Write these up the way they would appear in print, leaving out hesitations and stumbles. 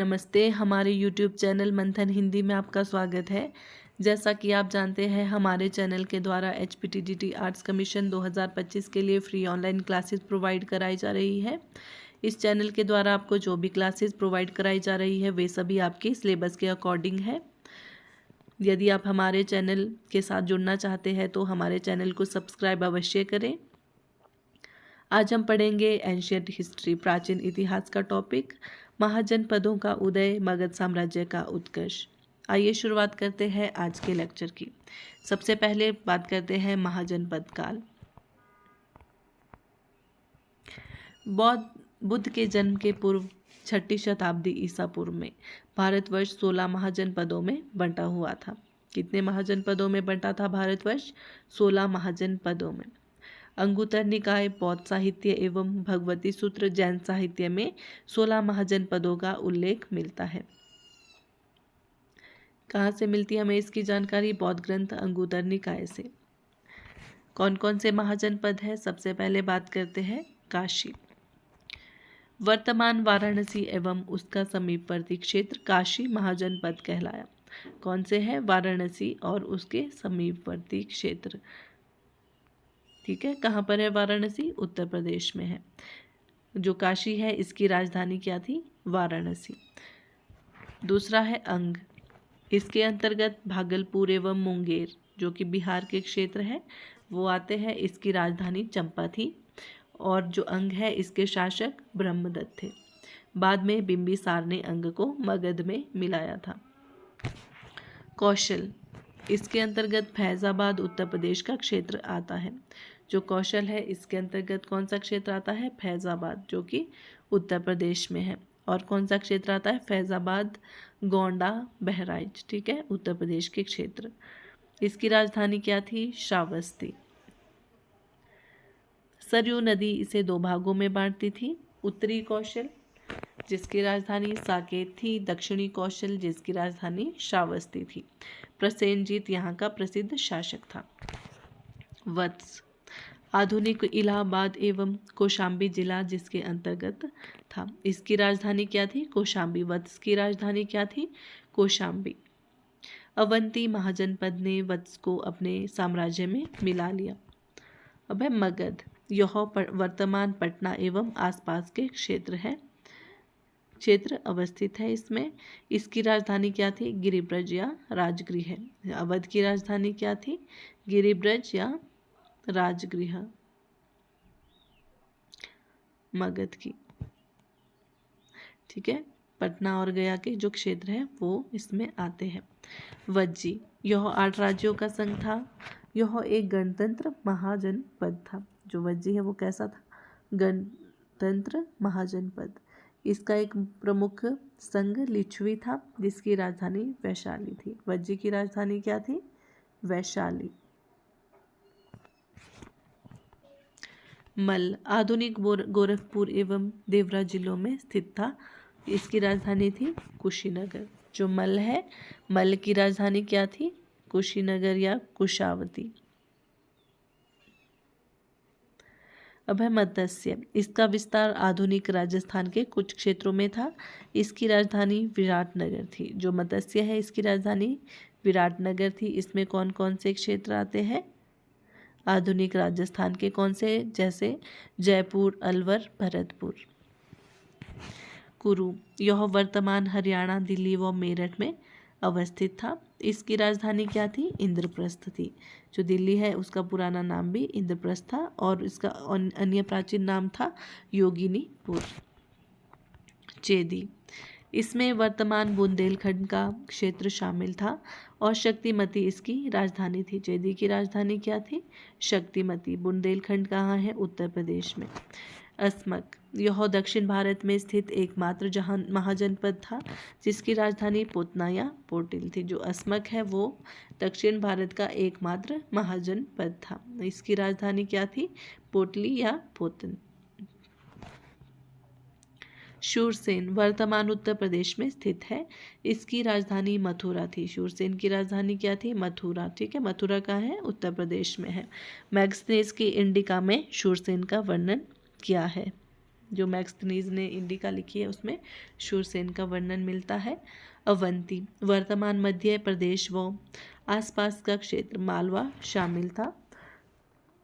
नमस्ते, हमारे YouTube channel मंथन हिंदी में आपका स्वागत है। जैसा कि आप जानते हैं, हमारे चैनल के द्वारा HPTGT आर्ट्स कमीशन 2025 के लिए फ्री ऑनलाइन क्लासेस प्रोवाइड कराई जा रही है। इस चैनल के द्वारा आपको जो भी क्लासेस प्रोवाइड कराई जा रही है वे सभी आपके सिलेबस के अकॉर्डिंग है। यदि आप हमारे चैनल के साथ जुड़ना चाहते हैं तो हमारे चैनल को सब्सक्राइब अवश्य करें। आज हम पढ़ेंगे एंशियंट हिस्ट्री, प्राचीन इतिहास का टॉपिक, महाजनपदों का उदय, मगध साम्राज्य का उत्कर्ष। आइए शुरुआत करते हैं आज के लेक्चर की। सबसे पहले बात करते हैं महाजनपद काल। बुद्ध के जन्म के पूर्व 6ठी शताब्दी ईसा पूर्व में भारतवर्ष 16 महाजनपदों में बंटा हुआ था। कितने महाजनपदों में बंटा था भारतवर्ष? 16 महाजनपदों में। अंगुत्तर निकाय, बौद्ध साहित्य एवं भगवती सूत्र जैन साहित्य में 16 महाजनपदों का उल्लेख मिलता है। कहाँ से मिलती है हमें इसकी जानकारी? बौद्ध ग्रंथ अंगुत्तर निकाय से। कौन कौन से महाजनपद है? सबसे पहले बात करते हैं काशी। वर्तमान वाराणसी एवं उसका समीपवर्ती क्षेत्र काशी महाजनपद कहलाया। कौन से है? वाराणसी और उसके समीपवर्ती क्षेत्र। ठीक है, कहाँ पर है वाराणसी? उत्तर प्रदेश में है। जो काशी है इसकी राजधानी क्या थी? वाराणसी। दूसरा है अंग। इसके अंतर्गत भागलपुर एवं मुंगेर जो कि बिहार के क्षेत्र है वो आते हैं। इसकी राजधानी चंपा थी और जो अंग है इसके शासक ब्रह्मदत्त थे। बाद में बिंबिसार ने अंग को मगध में मिलाया था। कौशल, इसके अंतर्गत फैजाबाद उत्तर प्रदेश का क्षेत्र आता है। जो कौशल है इसके अंतर्गत कौन सा क्षेत्र आता है? फैजाबाद, जो कि उत्तर प्रदेश में है। और कौन सा क्षेत्र आता है? फैजाबाद, गोंडा, बहराइच, ठीक है, उत्तर प्रदेश के क्षेत्र। इसकी राजधानी क्या थी? श्रावस्ती। सरयू नदी इसे 2 भागों में बांटती थी। उत्तरी कौशल जिसकी राजधानी साकेत थी, दक्षिणी कौशल जिसकी राजधानी श्रावस्ती थी। प्रसेनजीत यहाँ का प्रसिद्ध शासक था। वत्स, आधुनिक इलाहाबाद एवं कौशाम्बी जिला जिसके अंतर्गत था। इसकी राजधानी क्या थी? कौशाम्बी। वत्स की राजधानी क्या थी? कौशाम्बी। अवंती महाजनपद ने वत्स को अपने साम्राज्य में मिला लिया। अब है मगध। यह वर्तमान पटना एवं आसपास के क्षेत्र अवस्थित है इसमें। इसकी राजधानी क्या थी? गिरिब्रज या राजगृह। अवध की राजधानी क्या थी? गिरिब्रज या राजगृह मगध की। ठीक है, पटना और गया के जो क्षेत्र है वो इसमें आते हैं। वज्जी, यह 8 राज्यों का संघ था। यह एक गणतंत्र महाजनपद था। जो वज्जी है वो कैसा था? गणतंत्र महाजनपद। इसका एक प्रमुख संघ लिच्छवी था जिसकी राजधानी वैशाली थी। वज्जी की राजधानी क्या थी? वैशाली। मल्ल, आधुनिक गोरखपुर एवं देवरा जिलों में स्थित था। इसकी राजधानी थी कुशीनगर। जो मल्ल है, मल्ल की राजधानी क्या थी? कुशीनगर या कुशावती। अब है मत्स्य। इसका विस्तार आधुनिक राजस्थान के कुछ क्षेत्रों में था। इसकी राजधानी विराटनगर थी। जो मत्स्य है इसकी राजधानी विराटनगर थी। इसमें कौन कौन से क्षेत्र आते हैं? आधुनिक राजस्थान के कौन से? जैसे जयपुर, अलवर, भरतपुर। कुरु, यह वर्तमान हरियाणा, दिल्ली व मेरठ में अवस्थित था। इसकी राजधानी क्या थी? इंद्रप्रस्थ थी। जो दिल्ली है उसका पुराना नाम भी इंद्रप्रस्थ था और इसका अन्य प्राचीन नाम था योगिनीपुर। चेदी, इसमें वर्तमान बुंदेलखंड का क्षेत्र शामिल था और शक्तिमती इसकी राजधानी थी। चेदी की राजधानी क्या थी? शक्तिमती। बुंदेलखंड कहाँ है? उत्तर प्रदेश में। अस्मक, यह दक्षिण भारत में स्थित एकमात्र जहां महाजनपद था जिसकी राजधानी पुतना या पोटिल थी। जो अस्मक है वो दक्षिण भारत का एकमात्र महाजनपद था। इसकी राजधानी क्या थी? पोटली या पोतन। शूरसेन वर्तमान उत्तर प्रदेश में स्थित है। इसकी राजधानी मथुरा थी। शूरसेन की राजधानी क्या थी? मथुरा। ठीक है, मथुरा कहाँ है? उत्तर प्रदेश में है। मैग्सनेस की इंडिका में शूरसेन का वर्णन किया है। जो मैक्सनीज ने इंडिका लिखी है उसमें शूरसेन का वर्णन मिलता है। अवंती वर्तमान मध्य प्रदेश व आसपास का क्षेत्र मालवा शामिल था।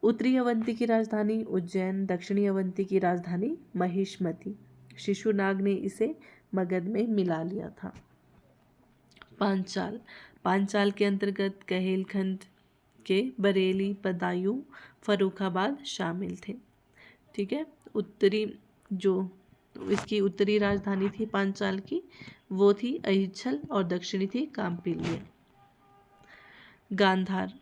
उत्तरी अवंती की राजधानी उज्जैन, दक्षिणी अवंती की राजधानी महिष्मती। शिशुनाग ने इसे मगध में मिला लिया था। पांचाल पांचाल के अंतर्गत कहेलखंड के बरेली, बदायूं, फर्रुखाबाद शामिल थे। ठीक है, उत्तरी जो इसकी उत्तरी राजधानी थी पांचाल की वो थी अहिच्छल और दक्षिणी थी काम्पिल्य। गांधार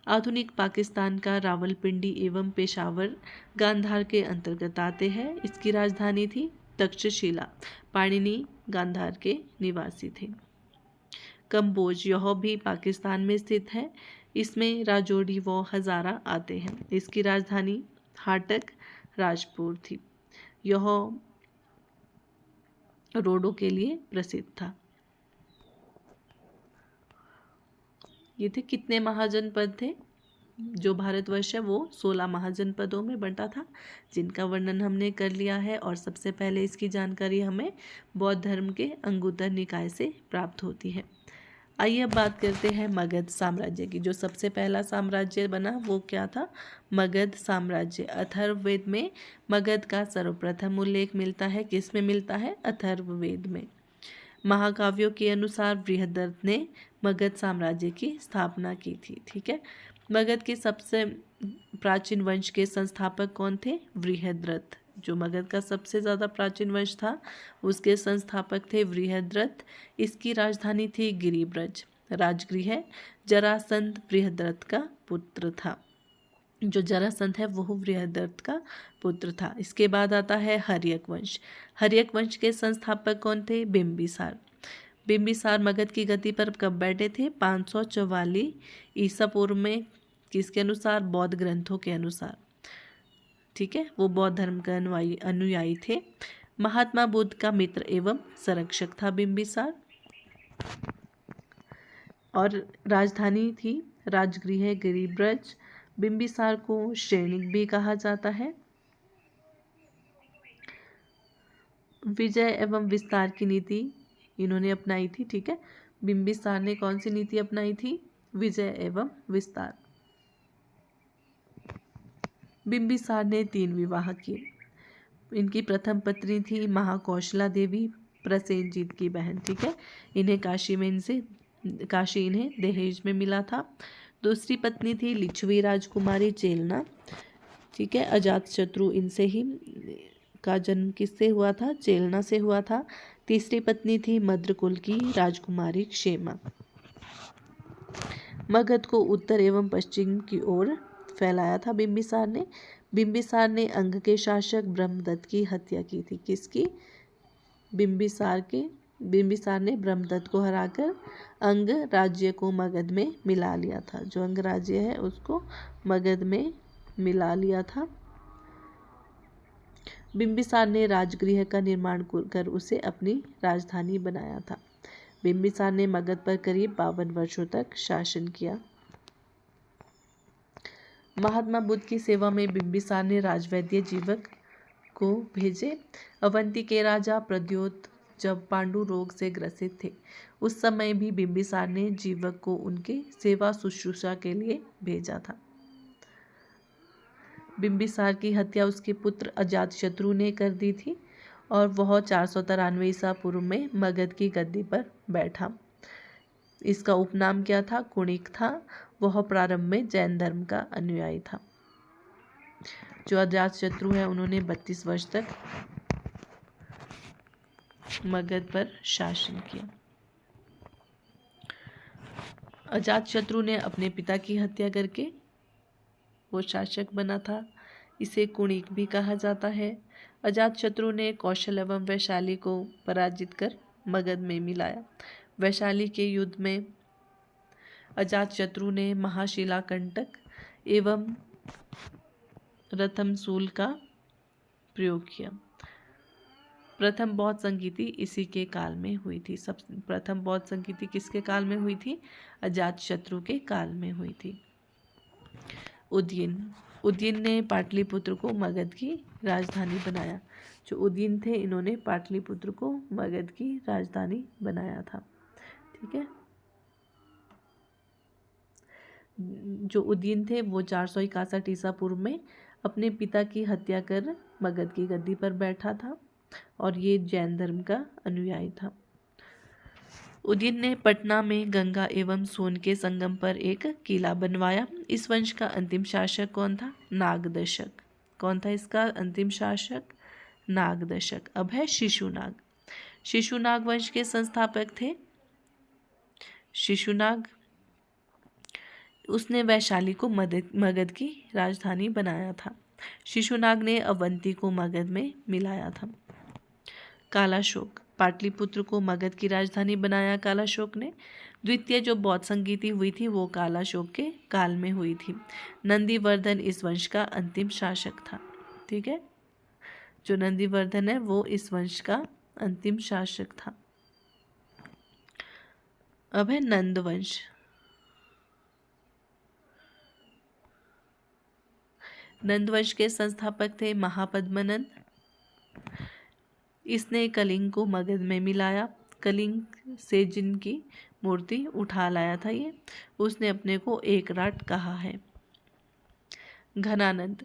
आधुनिक पाकिस्तान का रावलपिंडी एवं पेशावर गांधार के अंतर्गत आते हैं। इसकी राजधानी थी तक्षशिला। पाणिनि गांधार के निवासी थे। कंबोज यह भी पाकिस्तान में स्थित है। इसमें राजौरी व हज़ारा आते हैं। इसकी राजधानी हाटक राजपुर थी। यह रोडों के लिए प्रसिद्ध था। ये थे कितने महाजनपद थे? जो भारतवर्ष है वो 16 महाजनपदों में बंटा था, जिनका वर्णन हमने कर लिया है। और सबसे पहले इसकी जानकारी हमें बौद्ध धर्म के अंगुत्तर निकाय से प्राप्त होती है। आइए अब बात करते हैं मगध साम्राज्य की। जो सबसे पहला साम्राज्य बना वो क्या था? मगध साम्राज्य। अथर्ववेद में मगध का सर्वप्रथम उल्लेख मिलता है। किस में मिलता है? अथर्ववेद में। महाकाव्यों के अनुसार बृहद्रथ ने मगध साम्राज्य की स्थापना की थी। ठीक है, मगध के सबसे प्राचीन वंश के संस्थापक कौन थे? बृहद्रथ। जो मगध का सबसे ज़्यादा प्राचीन वंश था उसके संस्थापक थे बृहद्रथ। इसकी राजधानी थी गिरिब्रज। राजगृह जरासंध बृहद्रथ का पुत्र था। जो जरासंध है वो बृहद्रथ का पुत्र था। इसके बाद आता है हर्यक वंश। हर्यक वंश के संस्थापक कौन थे? बिंबिसार। बिंबिसार मगध की गद्दी पर कब बैठे थे? 544 ईसा पूर्व में। किसके अनुसार? बौद्ध ग्रंथों के अनुसार। ठीक है, वो बौद्ध धर्म का अनुयायी थे। महात्मा बुद्ध का मित्र एवं संरक्षक था बिंबिसार। और राजधानी थी राजगृह गिरिब्रज। बिंबिसार को सैनिक भी कहा जाता है। विजय एवं विस्तार की नीति इन्होंने अपनाई थी। ठीक है, बिंबिसार ने कौन सी नीति अपनाई थी? विजय एवं विस्तार। बिंबिसार ने 3 विवाह किए। इनकी प्रथम पत्नी थी महाकौशला देवी, प्रसेनजीत की बहन। ठीक है, इन्हें काशी इन्हें दहेज में मिला था। दूसरी पत्नी थी लिच्छवी राजकुमारी चेलना। ठीक है, अजातशत्रु इनसे ही का जन्म किससे हुआ था? चेलना से हुआ था। तीसरी पत्नी थी मद्रकुल की राजकुमारी क्षेमा। मगध को उत्तर एवं पश्चिम की ओर फैलाया था बिंबिसार ने। बिंबिसार ने अंग के शासक ब्रह्मदत्त की हत्या की थी। किसकी? बिंबिसार ने ब्रह्मदत्त को हराकर अंग राज्य को मगध में मिला लिया था। जो अंग राज्य है उसको मगध में मिला लिया था। बिंबिसार ने राजगृह का निर्माण कर उसे अपनी राजधानी बनाया था। बिंबिसार ने मगध पर करीब 52 वर्षों तक शासन किया। महात्मा बुद्ध की सेवा में बिंबिसार ने राजवैद्य जीवक को भेजे। अवंती के राजा प्रद्योत जब पांडु रोग से ग्रसित थे उस समय भी बिंबिसार ने जीवक को उनके सेवा शुश्रूषा के लिए भेजा था। बिंबिसार की हत्या उसके पुत्र अजातशत्रु ने कर दी थी और वह 493 ईसा पूर्व में मगध की गद्दी पर बैठा। इसका उपनाम क्या था? कुणिक था। वह प्रारंभ में जैन धर्म का अनुयायी था। जो अजातशत्रु है उन्होंने 32 वर्ष तक मगध पर शासन किया। अजातशत्रु ने अपने पिता की हत्या करके वो शासक बना था। इसे कुणिक भी कहा जाता है। अजातशत्रु ने कौशल एवं वैशाली को पराजित कर मगध में मिलाया। वैशाली के युद्ध में अजातशत्रु ने महाशिलाकंटक एवं रथमशूल का प्रयोग किया। प्रथम बौद्ध संगीति इसी के काल में हुई थी। प्रथम बौद्ध संगीति किसके काल में हुई थी? अजातशत्रु के काल में हुई थी। उदयन उदयन ने पाटलिपुत्र को मगध की राजधानी बनाया। जो उदयन थे इन्होंने पाटलिपुत्र को मगध की राजधानी बनाया था। ठीक है। जो उदयन थे वो 461 ईसा पूर्व में अपने पिता की हत्या कर मगध की गद्दी पर बैठा था और ये जैन धर्म का अनुयायी था। उदयन ने पटना में गंगा एवं सोन के संगम पर एक किला बनवाया। इस वंश का अंतिम शासक कौन था? नागदशक। कौन था इसका अंतिम शासक? नागदशक। अब है शिशुनाग। शिशुनाग वंश के संस्थापक थे शिशुनाग। उसने वैशाली को मगध की राजधानी बनाया था। शिशुनाग ने अवंती को मगध में मिलाया था। कालाशोक। पाटलिपुत्र को मगध की राजधानी बनाया कालाशोक ने। द्वितीय जो बौद्ध संगीति हुई थी वो कालाशोक के काल में हुई थी। नंदीवर्धन इस वंश का अंतिम शासक था। ठीक है। जो नंदीवर्धन है वो इस वंश का अंतिम शासक था। अब है नंद वंश। नंद वंश के संस्थापक थे महापद्मनंद। इसने कलिंग को मगध में मिलाया। कलिंग से जिनकी मूर्ति उठा लाया था ये, उसने अपने को एकराट कहा है। घनानंद।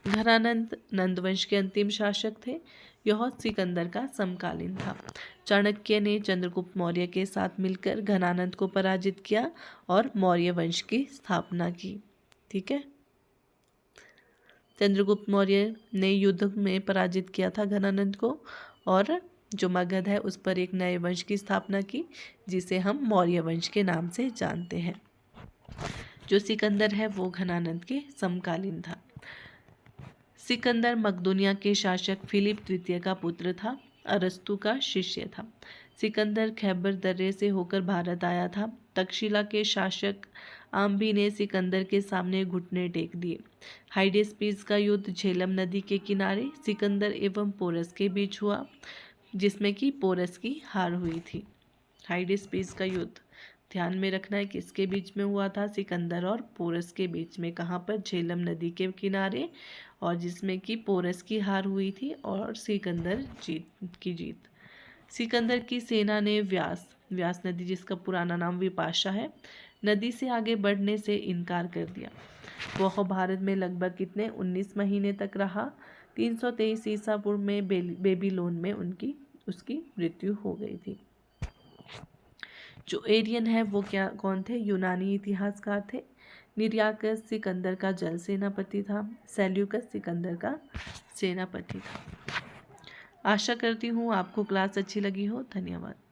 घनानंद नंदवंश के अंतिम शासक थे। यह सिकंदर का समकालीन था। चाणक्य ने चंद्रगुप्त मौर्य के साथ मिलकर घनानंद को पराजित किया और मौर्य वंश की स्थापना की। ठीक है। चंद्रगुप्त मौर्य ने युद्ध में पराजित किया था घनानंद को और जो मगध है उस पर एक नए वंश की स्थापना की जिसे हम मौर्य वंश के नाम से जानते हैं। जो सिकंदर है वो घनानंद के समकालीन था। सिकंदर मकदूनिया के शासक फिलिप द्वितीय का पुत्र था। अरस्तु का शिष्य था। सिकंदर खैबर दर्रे से होकर भारत आया था। तक्षशिला के शासक आम्बी ने सिकंदर के सामने घुटने टेक दिए। हाइडेस्पीस का युद्ध झेलम नदी के किनारे सिकंदर एवं पोरस के बीच हुआ, जिसमें कि पोरस की हार हुई थी। हाइडेस्पीस का युद्ध ध्यान में रखना है किसके बीच में हुआ था? सिकंदर और पोरस के बीच में। कहाँ पर? झेलम नदी के किनारे, और जिसमें कि पोरस की हार हुई थी और सिकंदर जीत। सिकंदर की सेना ने व्यास नदी, जिसका पुराना नाम विपाशा है, नदी से आगे बढ़ने से इनकार कर दिया। वह भारत में लगभग कितने 19 महीने तक रहा। 323 ईसा पूर्व में बेबीलोन में उसकी मृत्यु हो गई थी। जो एरियन है वो कौन थे? यूनानी इतिहासकार थे। निर्याकस सिकंदर का जल सेनापति था। सेल्यूकस सिकंदर का सेनापति था। आशा करती हूँ आपको क्लास अच्छी लगी हो। धन्यवाद।